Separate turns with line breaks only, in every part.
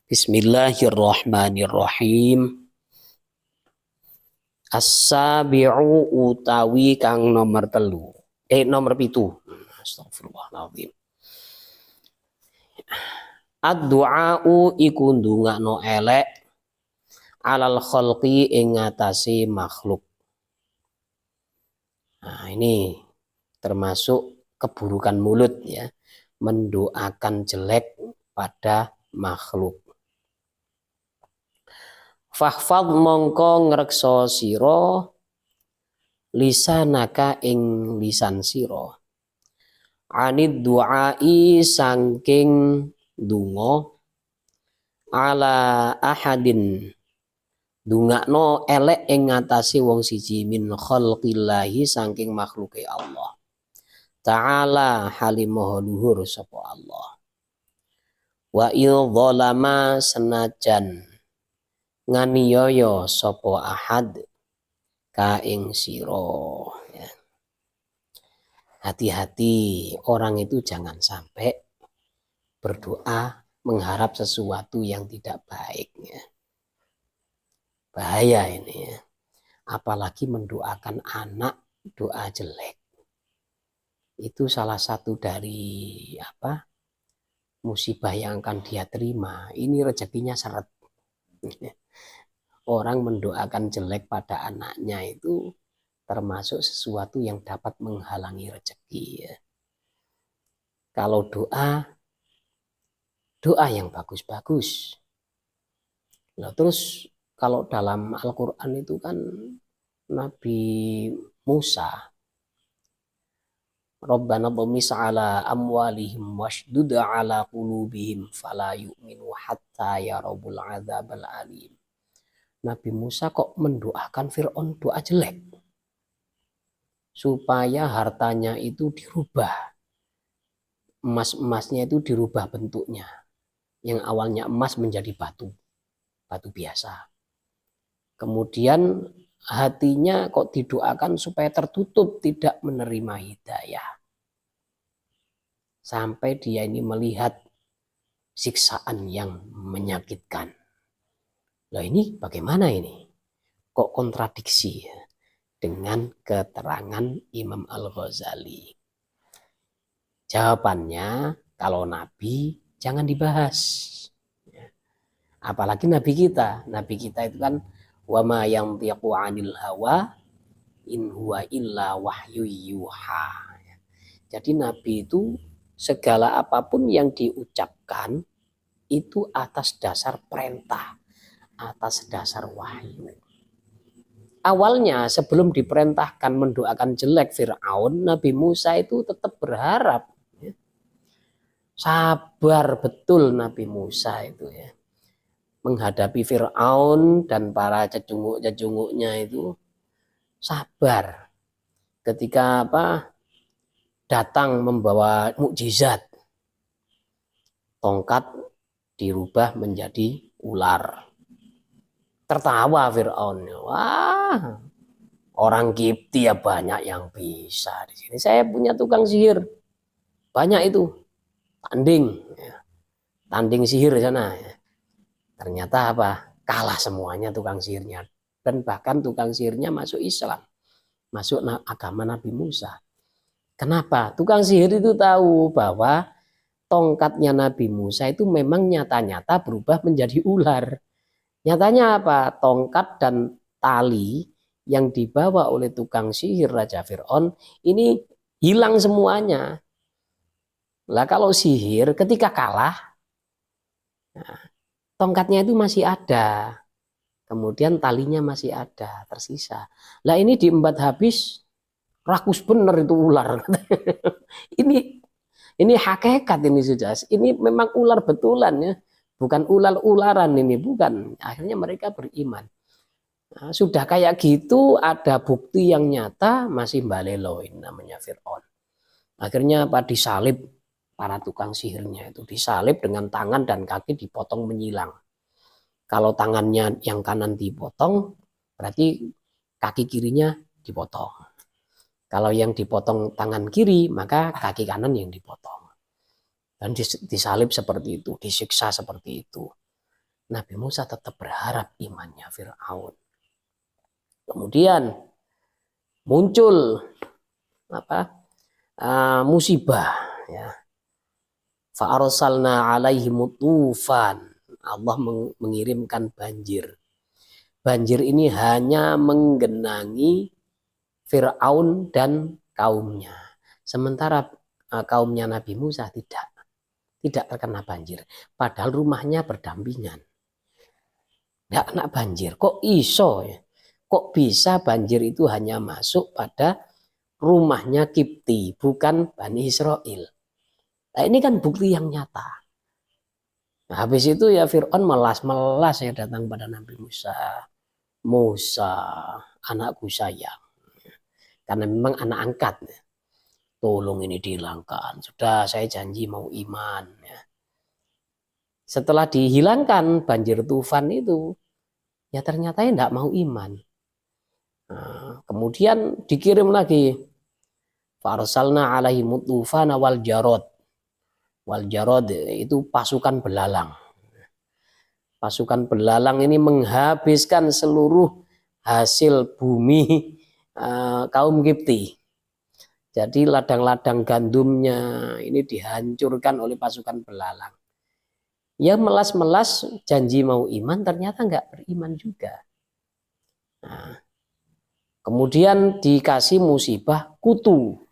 Bismillahirrahmanirrahim. As-sabi'u utawi kang nomor telu. Nomor pitu. Astagfirullahaladzim. Ad-du'a'u iku ndongakno elek alal khalqi ing ngatasi makhluk. Nah, ini termasuk keburukan mulut ya, mendoakan jelek pada makhluk. Fahfad mongko ngrekso sira lisanaka ing lisan sira anid du'ai saking donga ala ahadin dungakno elek ing ngatasi wong siji min khalqillahi saking makhluke Allah ta'ala halimaha luhur sapa Allah wa idh senajan nganiaya sapa ahad ka ing sira ya. Hati-hati, orang itu jangan sampai berdoa mengharap sesuatu yang tidak baik ya. Bahaya ini ya. Apalagi mendoakan anak doa jelek. Itu salah satu dari musibah yang akan dia terima. Ini rezekinya seret. Orang mendoakan jelek pada anaknya itu termasuk sesuatu yang dapat menghalangi rezeki ya. Kalau doa yang bagus-bagus. Nah, terus kalau dalam Al-Quran itu kan Nabi Musa, Rabbana dhamis ala amwalihim washdud ala qulubihim fala yu'minu hatta yarabul adzabal alim. Nabi Musa kok mendoakan Fir'aun doa jelek supaya hartanya itu dirubah, emas-emasnya itu dirubah bentuknya, yang awalnya emas menjadi batu biasa. Kemudian hatinya kok didoakan supaya tertutup, tidak menerima hidayah, sampai dia ini melihat siksaan yang menyakitkan. Lah ini bagaimana ini? Kok kontradiksi ya dengan keterangan Imam Al-Ghazali? Jawabannya, kalau Nabi jangan dibahas. Apalagi Nabi kita. Nabi kita itu kan wa ma yantiqu 'anil hawa in huwa illa wahyu yuha. Jadi Nabi itu segala apapun yang diucapkan itu atas dasar perintah, atas dasar wahyu. Awalnya sebelum diperintahkan mendoakan jelek Fir'aun, Nabi Musa itu tetap berharap. Sabar betul Nabi Musa itu ya. Menghadapi Fir'aun dan para cecunguk-cecunguknya itu sabar. Ketika datang membawa mukjizat, tongkat dirubah menjadi ular. Tertawa Fir'aun. Wah, orang Kipti ya banyak yang bisa di sini. Saya punya tukang sihir, banyak itu, tanding sihir sana. Ternyata kalah semuanya tukang sihirnya, dan bahkan tukang sihirnya masuk Islam, masuk agama Nabi Musa. Kenapa? Tukang sihir itu tahu bahwa tongkatnya Nabi Musa itu memang nyata-nyata berubah menjadi ular. Nyatanya apa? Tongkat dan tali yang dibawa oleh tukang sihir Raja Fir'aun ini hilang semuanya. Lah kalau sihir ketika kalah, tongkatnya itu masih ada, kemudian talinya masih ada, tersisa. Lah ini diembat habis, rakus bener itu ular. ini hakikat ini sudah. Ini memang ular betulan ya, bukan ular-ularan ini, bukan. Akhirnya mereka beriman. Nah, sudah kayak gitu ada bukti yang nyata masih mbaleloin namanya Fir'aun. Akhirnya disalib para tukang sihirnya itu, disalib dengan tangan dan kaki dipotong menyilang. Kalau tangannya yang kanan dipotong, berarti kaki kirinya dipotong. Kalau yang dipotong tangan kiri, maka kaki kanan yang dipotong. Dan disalib seperti itu, disiksa seperti itu. Nabi Musa tetap berharap imannya Fir'aun. Kemudian muncul musibah, ya. Fa'arsalna alaihim tufan. Allah mengirimkan banjir. Banjir ini hanya menggenangi Fir'aun dan kaumnya. Sementara kaumnya Nabi Musa tidak terkena banjir. Padahal rumahnya berdampingan. Tidak kena banjir. Kok iso ya? Kok bisa banjir itu hanya masuk pada rumahnya Kipti, bukan Bani Israel? Nah, ini kan bukti yang nyata. Nah, habis itu ya Fir'aun melas-melas ya datang pada Nabi Musa. Musa, anakku sayang. Karena memang anak angkat. Tolong ini dihilangkan. Sudah saya janji mau iman. Ya. Setelah dihilangkan banjir tufan itu, ya ternyata tidak mau iman. Nah, kemudian dikirim lagi. Farsalna alaihim tufana wal jarod. Wal jarod itu pasukan belalang. Pasukan belalang ini menghabiskan seluruh hasil bumi kaum Kipti. Jadi ladang-ladang gandumnya ini dihancurkan oleh pasukan belalang. Ya melas-melas janji mau iman, ternyata nggak beriman juga. Nah, kemudian dikasih musibah kutu.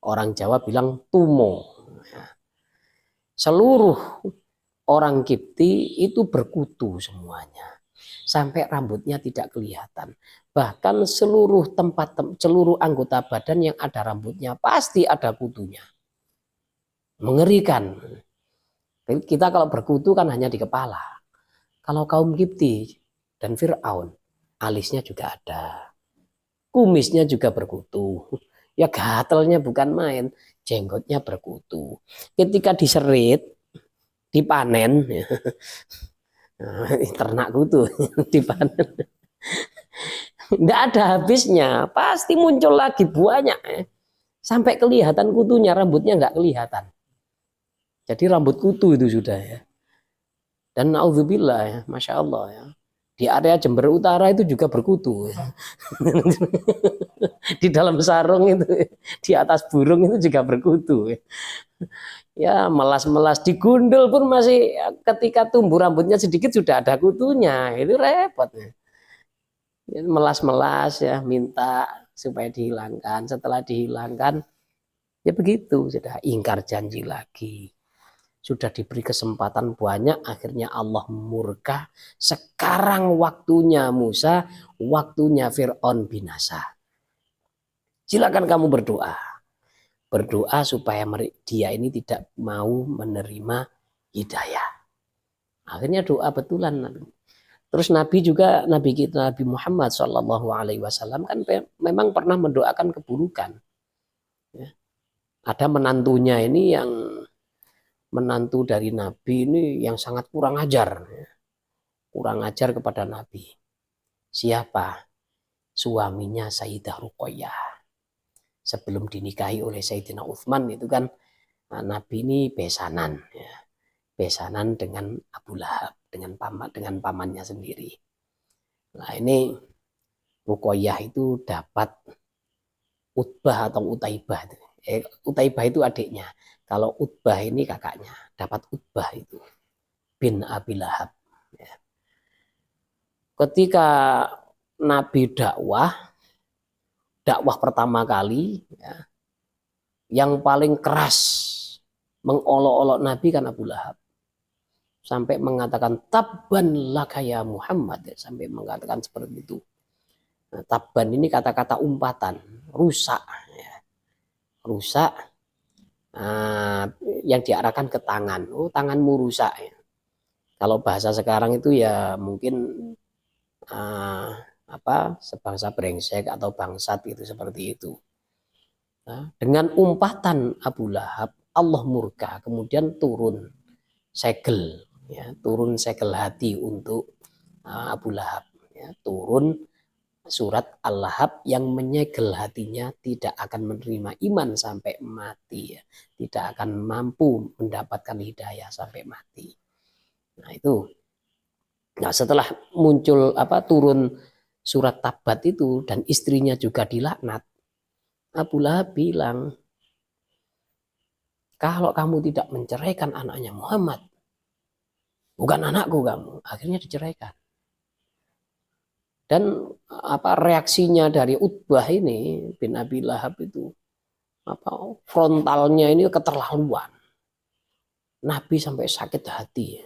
Orang Jawa bilang tumo. Seluruh orang Kipti itu berkutu semuanya. Sampai rambutnya tidak kelihatan. Bahkan seluruh seluruh anggota badan yang ada rambutnya pasti ada kutunya. Mengerikan. Kita kalau berkutu kan hanya di kepala. Kalau kaum Kipti dan Fir'aun, alisnya juga ada. Kumisnya juga berkutu. Ya gatelnya bukan main. Jenggotnya berkutu. Ketika diserit, dipanen, ternak kutu, dipanen. Nggak ada habisnya. Pasti muncul lagi banyak. Sampai kelihatan kutunya, rambutnya nggak kelihatan. Jadi rambut kutu itu sudah ya. Dan naudzubillah ya, Masya Allah ya. Di area Jember Utara itu juga berkutu. Ya. Di dalam sarung itu, di atas burung itu juga berkutu. Ya melas-melas, digundul pun masih ketika tumbuh rambutnya sedikit sudah ada kutunya. Itu repot. Ya. Melas-melas ya, minta supaya dihilangkan. Setelah dihilangkan, ya begitu, sudah ingkar janji lagi. Sudah diberi kesempatan banyak, akhirnya Allah murka. Sekarang waktunya Musa, waktunya Fir'aun binasa. Silakan kamu berdoa. Berdoa supaya dia ini tidak mau menerima hidayah. Akhirnya doa betulan. Terus Nabi juga, Nabi kita Nabi Muhammad SAW kan memang pernah mendoakan keburukan. Ya. Ada menantunya ini yang menantu dari Nabi ini yang sangat kurang ajar. Kurang ajar kepada Nabi. Siapa? Suaminya Sayyidah Ruqayyah. Sebelum dinikahi oleh Sayyidina Utsman itu kan Nabi ini besanan. Ya. Besanan dengan Abu Lahab. Dengan pamannya sendiri. Nah ini Ruqayyah itu dapat Utbah atau Utaibah. Utaibah itu adiknya. Kalau Utbah ini kakaknya, dapat Utbah itu bin Abi Lahab. Ya. Ketika Nabi dakwah pertama kali, ya, yang paling keras mengolok-olok Nabi kan Abu Lahab. Sampai mengatakan tabban laka ya Muhammad, ya, sampai mengatakan seperti itu. Nah, tabban ini kata-kata umpatan, rusak, ya. Rusak. Yang diarahkan ke tangan. Oh, tanganmu rusak. Ya. Kalau bahasa sekarang itu ya mungkin sebangsa brengsek atau bangsat itu seperti itu. Nah, dengan umpatan Abu Lahab, Allah murka, kemudian turun segel, ya, turun segel hati untuk Abu Lahab, ya, turun surat Al-Lahab yang menyegel hatinya tidak akan menerima iman sampai mati, ya. Tidak akan mampu mendapatkan hidayah sampai mati. Nah itu Nah, setelah muncul turun surat Tabat itu dan istrinya juga dilaknat, Abu Lahab bilang, kalau kamu tidak menceraikan anaknya Muhammad, bukan anakku kamu. Akhirnya diceraikan. Dan reaksinya dari Utbah ini bin Abi Lahab itu frontalnya ini keterlaluan. Nabi sampai sakit hati.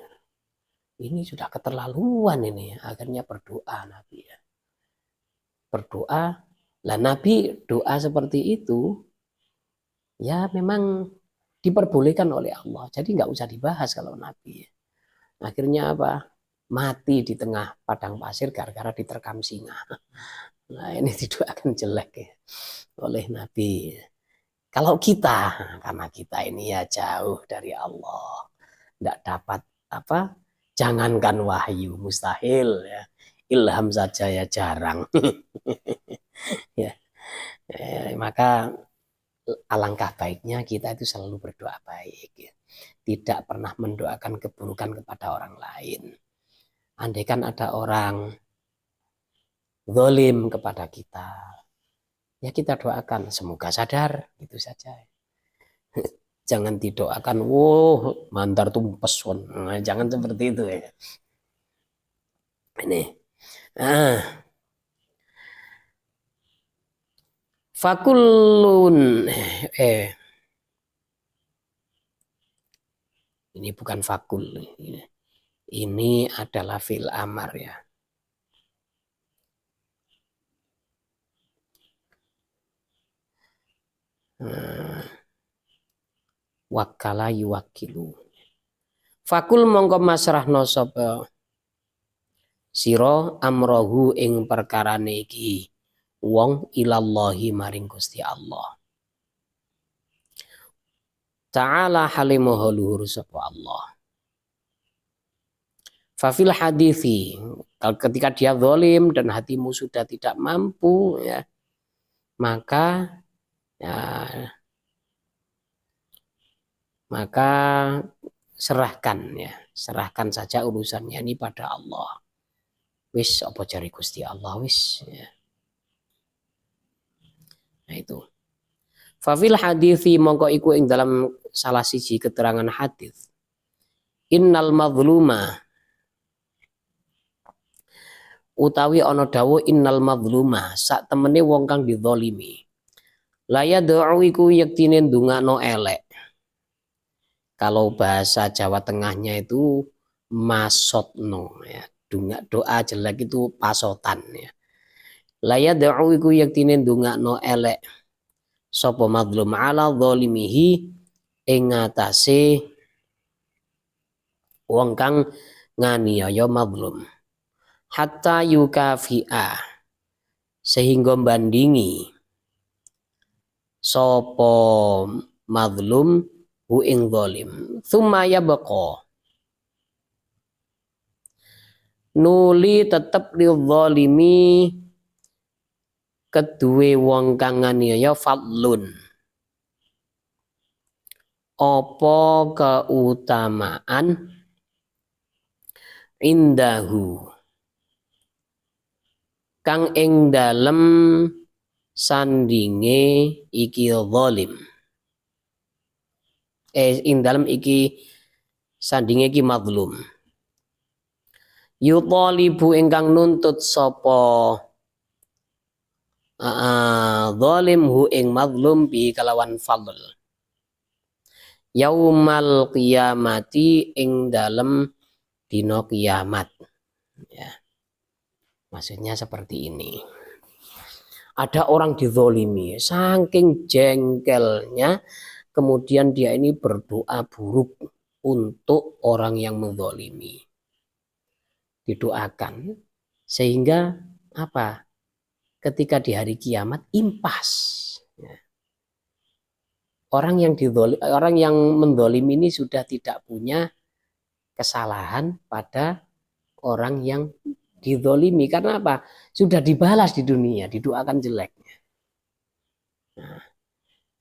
Ini sudah keterlaluan ini. Akhirnya berdoa Nabi ya. Berdoa. Lah Nabi doa seperti itu ya memang diperbolehkan oleh Allah. Jadi nggak usah dibahas kalau Nabi. Akhirnya mati di tengah padang pasir gara-gara diterkam singa. Nah ini didoakan jelek ya oleh Nabi. Kalau kita, karena kita ini ya jauh dari Allah, tidak dapat jangankan wahyu, mustahil ya, ilham saja ya jarang. Ya, maka alangkah baiknya kita itu selalu berdoa baik, ya. Tidak pernah mendoakan keburukan kepada orang lain. Andaikan ada orang zalim kepada kita, ya kita doakan semoga sadar, itu saja. Jangan didoakan, mantar tumpes, nah, jangan seperti itu ya. Ini, fakulun, ini bukan fakul, ini adalah fil amar ya. Wakala yuwakilu. Fakul mongko masrahno sapa sira amrohu ing perkarane iki wong ilallahi maring Gusti Allah. Ta'ala halimaha luhur sapa Allah. Fafil hadithi, ketika dia zalim dan hatimu sudah tidak mampu ya, maka serahkan saja urusannya ini pada Allah. Wis apa jari Gusti Allah wis ya. Nah itu. Fafil hadithi mongko iku ing dalam salah siji keterangan hadis. Innal mazluma utawi ana dawuh innal mazluma sak temene wong kang dizalimi. La yad'u iku yektine ndongakno elek. Kalau bahasa Jawa Tengahnya itu masotno ya. Doa jelek itu pasotan ya. La yad'u iku yektine ndongakno elek sapa mazlum ala zalimihi ing ngatasé wong kang nganiaya mazlum. Hatta yukafi'a sehingga bandingi sapa mazlum hu ing zalim. Tsumma yabqa nuli tetep lil zalimi kedue wong kang nganiaya fadlun apa keutamaan indahu kang ing dalem sandinge iki zalim ing dalem iki sandinge iki mazlum yutalibu ingkang nuntut sapa zalim hu ing mazlum bi kalawan fadl yaumal qiyamati ing dalem dina kiamat ya. Maksudnya seperti ini. Ada orang dizolimi, saking jengkelnya, kemudian dia ini berdoa buruk untuk orang yang menzolimi. Didoakan, sehingga ketika di hari kiamat impas. Orang yang menzolimi ini sudah tidak punya kesalahan pada orang yang dizolimi karena sudah dibalas di dunia, didoakan jeleknya. Nah,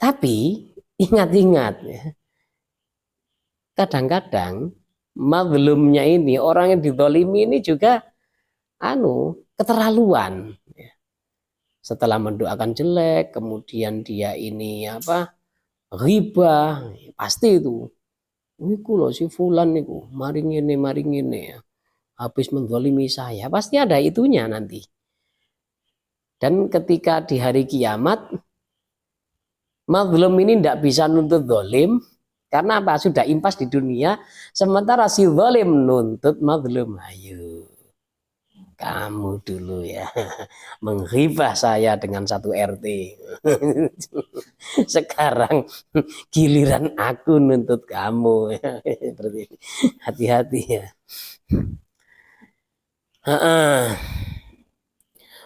tapi ingat-ingat ya, kadang-kadang mazlumnya ini, orang yang dizalimi ini juga keterlaluan. Setelah mendoakan jelek, kemudian dia ini ghibah, pasti itu. Iku loh si fulan niku, maring ini ya. Habis menzalimi saya, pasti ada itunya nanti. Dan ketika di hari kiamat, mazlum ini tidak bisa nuntut zalim, karena apa? Sudah impas di dunia, sementara si zalim nuntut mazlum. Ayo, kamu dulu ya, menghibah saya dengan satu RT. Sekarang giliran aku nuntut kamu. Seperti hati-hati ya.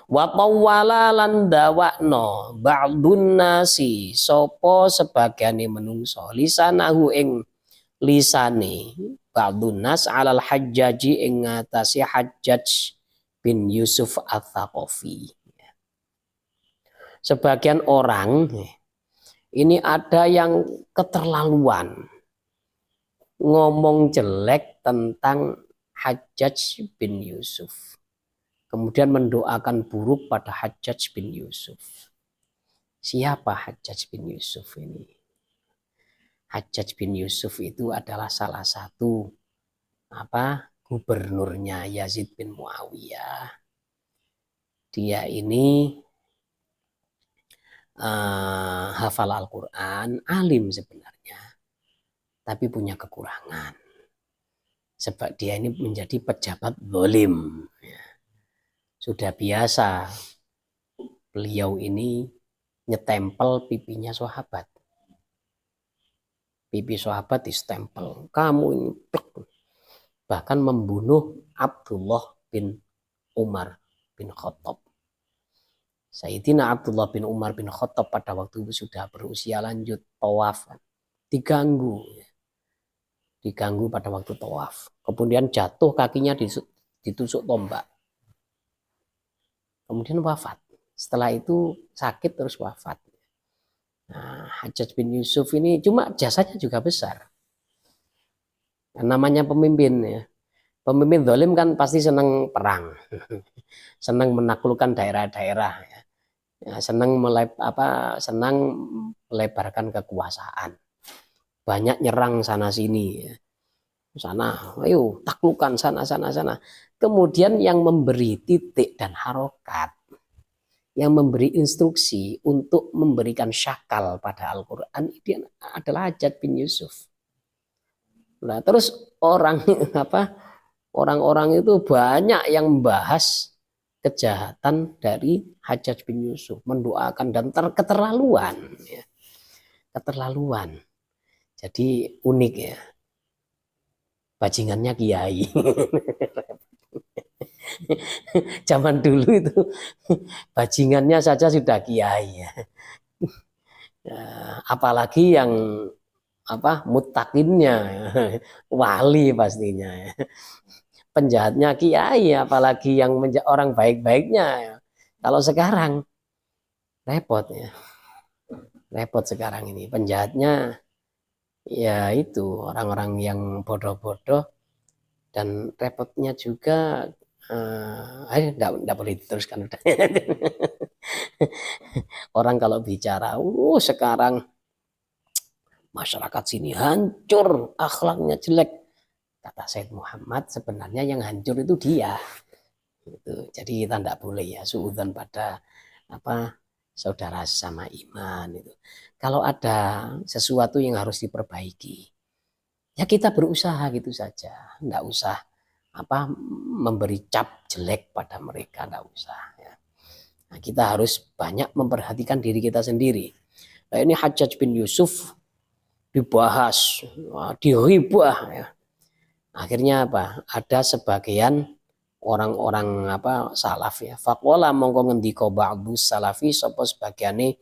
Wa tawwala lan dawakno ba'dun nasi sapa sebagiane menungso lisanahu ing lisane ba'dun nas alal hajjaji ing ngatasi Hajjaj bin Yusuf Ats-Tsaqafi. Sebagian orang ini ada yang keterlaluan ngomong jelek tentang Hajjaj bin Yusuf. Kemudian mendoakan buruk pada Hajjaj bin Yusuf. Siapa Hajjaj bin Yusuf ini? Hajjaj bin Yusuf itu adalah salah satu gubernurnya Yazid bin Muawiyah. Dia ini hafal Al-Quran, alim sebenarnya, tapi punya kekurangan. Sebab dia ini menjadi pejabat zalim. Sudah biasa beliau ini nyetempel pipinya sahabat. Pipi sahabat distempel. Kamu ini bahkan membunuh Abdullah bin Umar bin Khattab. Sayyidina Abdullah bin Umar bin Khattab pada waktu itu sudah berusia lanjut, tawaf. Diganggu pada waktu tawaf. Kemudian jatuh kakinya ditusuk tombak. Kemudian wafat. Setelah itu sakit terus wafat. Nah, Hajjaj bin Yusuf ini cuma jasanya juga besar. Namanya pemimpin ya. Pemimpin zalim kan pasti senang perang. Senang menaklukkan daerah-daerah ya. Senang melebarkan kekuasaan. Banyak nyerang sana sini ya. Sana, ayo taklukkan sana. Kemudian yang memberi titik dan harokat, yang memberi instruksi untuk memberikan syakal pada Al-Quran itu adalah Hajjaj bin Yusuf. Nah, terus orang-orang itu banyak yang membahas kejahatan dari Hajjaj bin Yusuf, mendoakan dan keterlaluan, ya. Keterlaluan. Jadi unik ya. Bajingannya kiai. Zaman dulu itu bajingannya saja sudah kiai ya. Apalagi yang muttaqinnya wali pastinya. Penjahatnya kiai, apalagi yang orang baik-baiknya. Kalau sekarang repot ya. Repot sekarang ini penjahatnya ya itu orang-orang yang bodoh-bodoh, dan repotnya juga enggak boleh diteruskan. Orang kalau bicara sekarang masyarakat sini hancur, akhlaknya jelek, kata Said Muhammad, sebenarnya yang hancur itu dia gitu. Jadi kita enggak boleh ya suudzon pada saudara sama iman itu. Kalau ada sesuatu yang harus diperbaiki, ya kita berusaha gitu saja, enggak usah memberi cap jelek pada mereka, enggak usah ya. Nah, kita harus banyak memperhatikan diri kita sendiri. Nah, ini Hajjaj bin Yusuf dibahas, dihibah ya. Akhirnya ada sebagian orang-orang salaf ya. Faqala mongko ngendika ba'dus salafi sapa sebagiane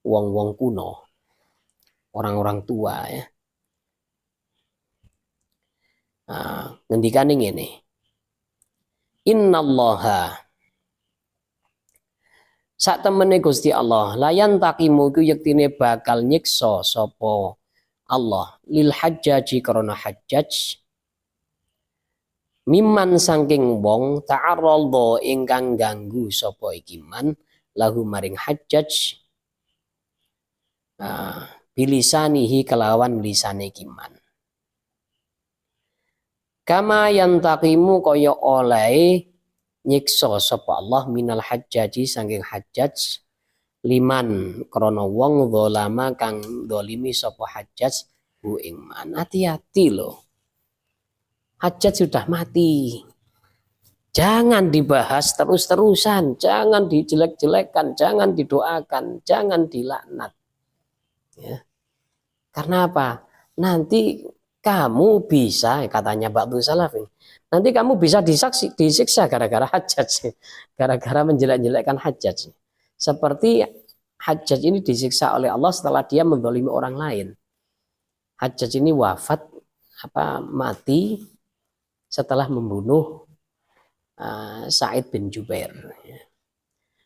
wong-wong kuno, orang-orang tua ya. Ngendikane ngene. Innallaha sak temene Gusti Allah layan takimu ku yektine bakal nyiksa sapa Allah lil hajjaji karena Hajjaj Miman saking wong ta'arraldo ingkang ganggu sapa iki man lahu maring Hajjaj bilisanihi kelawan lisane kiman. Kama yantaqimu kaya oleh nyiksa sapa Allah minal Hajjaji saking Hajjaj liman krana wong zalama kang dolimi sapa Hajjaj bu ing man. Hati-hati loh. Hajjaj sudah mati. Jangan dibahas terus-terusan, jangan dijelek-jelekkan, jangan didoakan, jangan dilaknat. Ya. Karena apa? Nanti kamu bisa, katanya Ba'du Salafin, nanti kamu bisa disiksa gara-gara Hajjaj, gara-gara menjelek-jelekkan Hajjaj. Seperti Hajjaj ini disiksa oleh Allah setelah dia menzalimi orang lain. Hajjaj ini wafat, mati setelah membunuh Sa'id bin Jubair.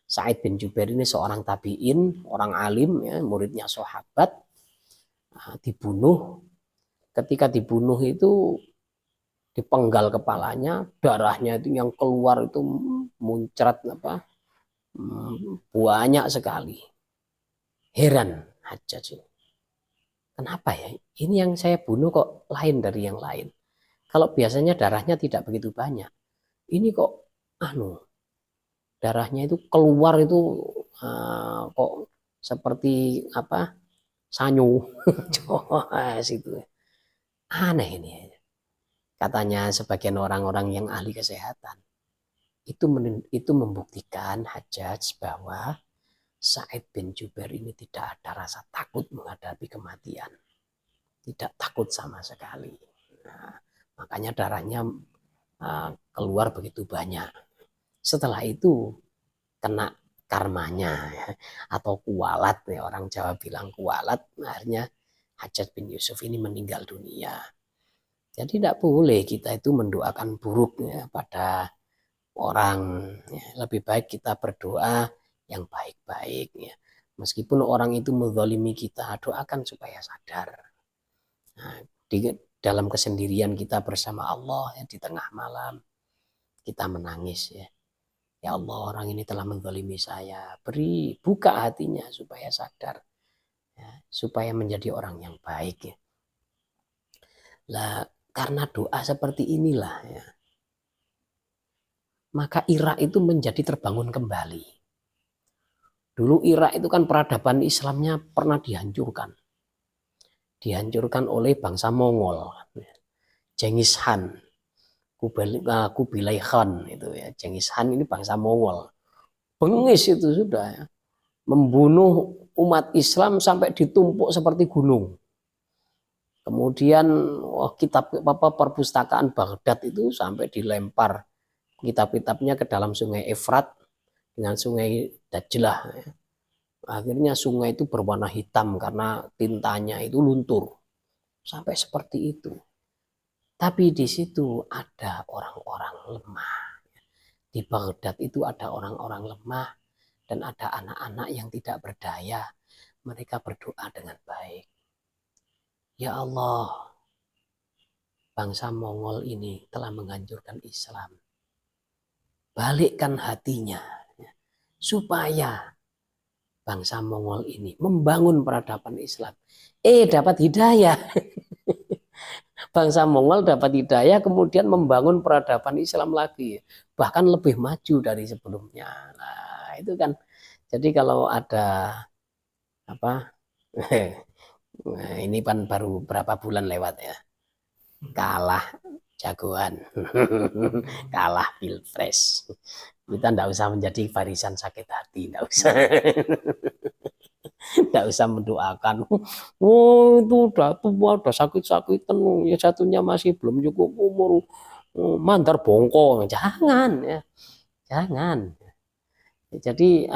Sa'id bin Jubair ini seorang tabi'in, orang alim, ya, muridnya sahabat, dibunuh. Ketika dibunuh itu dipenggal kepalanya, darahnya itu yang keluar itu muncrat banyak sekali. Heran Hajjaj ini. Kenapa ya? Ini yang saya bunuh kok lain dari yang lain. Kalau biasanya darahnya tidak begitu banyak. Ini kok darahnya itu keluar itu kok seperti sanyu. Itu aneh ini. Katanya sebagian orang-orang yang ahli kesehatan itu membuktikan Hajjaj bahwa Sa'id bin Jubair ini tidak ada rasa takut menghadapi kematian. Tidak takut sama sekali. Nah, makanya darahnya keluar begitu banyak. Setelah itu kena karmanya, ya, atau kualat, ya, orang Jawa bilang kualat. Akhirnya Hajjaj bin Yusuf ini meninggal dunia. Jadi tidak boleh kita itu mendoakan buruk, ya, pada orang. Ya, lebih baik kita berdoa yang baik-baik. Ya. Meskipun orang itu menzalimi kita, doakan supaya sadar. Nah, dalam kesendirian kita bersama Allah, ya, di tengah malam kita menangis, ya. Ya Allah, orang ini telah menzalimi saya. Buka hatinya supaya sadar, ya, supaya menjadi orang yang baik. Ya. Lah, karena doa seperti inilah, ya, maka Irak itu menjadi terbangun kembali. Dulu Irak itu kan peradaban Islamnya pernah dihancurkan. Dihancurkan oleh bangsa Mongol, Genghis Khan, Kubilai Khan itu, ya. Genghis Khan ini bangsa Mongol, bengis itu sudah, ya. Membunuh umat Islam sampai ditumpuk seperti gunung. Kemudian kitab perpustakaan Baghdad itu sampai dilempar kitab-kitabnya ke dalam sungai Efrat dengan sungai Dajlah. Ya. Akhirnya sungai itu berwarna hitam karena tintanya itu luntur. Sampai seperti itu. Tapi di situ ada orang-orang lemah. Di Baghdad itu ada orang-orang lemah dan ada anak-anak yang tidak berdaya. Mereka berdoa dengan baik. Ya Allah, bangsa Mongol ini telah menghancurkan Islam. Balikkan hatinya supaya bangsa Mongol ini membangun peradaban Islam. Dapat hidayah. Bangsa Mongol dapat hidayah, kemudian membangun peradaban Islam lagi. Bahkan lebih maju dari sebelumnya. Nah, itu kan. Jadi kalau ada ini kan baru berapa bulan lewat, ya. Kalah jagoan. Kalah pilpres. Kita tidak usah menjadi barisan sakit hati, tidak usah. Tidak usah mendoakan, itu udah tua, udah sakit-sakitan, ya satunya masih belum cukup umur, mandar bongko. Jangan, ya. Jangan. Jadi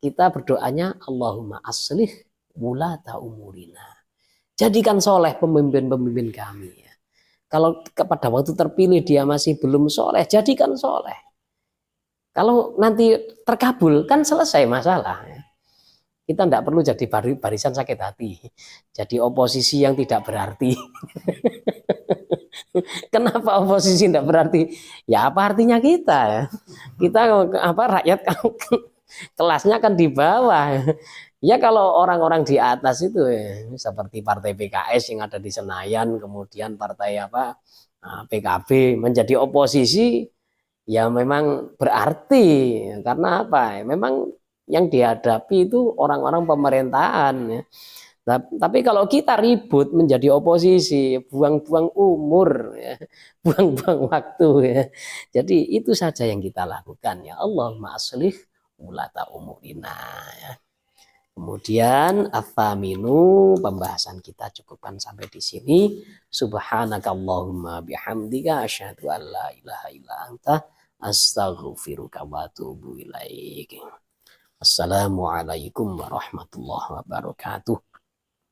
kita berdoanya Allahumma aslih wulata umurina. Jadikan soleh pemimpin-pemimpin kami. Ya. Kalau pada waktu terpilih dia masih belum soleh, jadikan soleh. Kalau nanti terkabul, kan selesai masalah. Kita tidak perlu jadi barisan sakit hati. Jadi oposisi yang tidak berarti. Kenapa oposisi tidak berarti? Ya apa artinya kita ya? Kita apa rakyat kelasnya kan di bawah. Ya kalau orang-orang di atas itu ya, seperti partai PKS yang ada di Senayan, kemudian partai apa PKB menjadi oposisi, ya memang berarti karena apa? Memang yang dihadapi itu orang-orang pemerintahan. Ya. Tapi kalau kita ribut menjadi oposisi, buang-buang umur, ya, buang-buang waktu, ya. Jadi itu saja yang kita lakukan ya. Allahumma aslih ulata umurina. Ya. Kemudian afaminu pembahasan kita cukupkan sampai di sini. Subhanakallahumma bihamdika asyhadu an la ilaha illa anta astaghfiruka wa atubu ilaik. Assalamualaikum warahmatullahi wabarakatuh.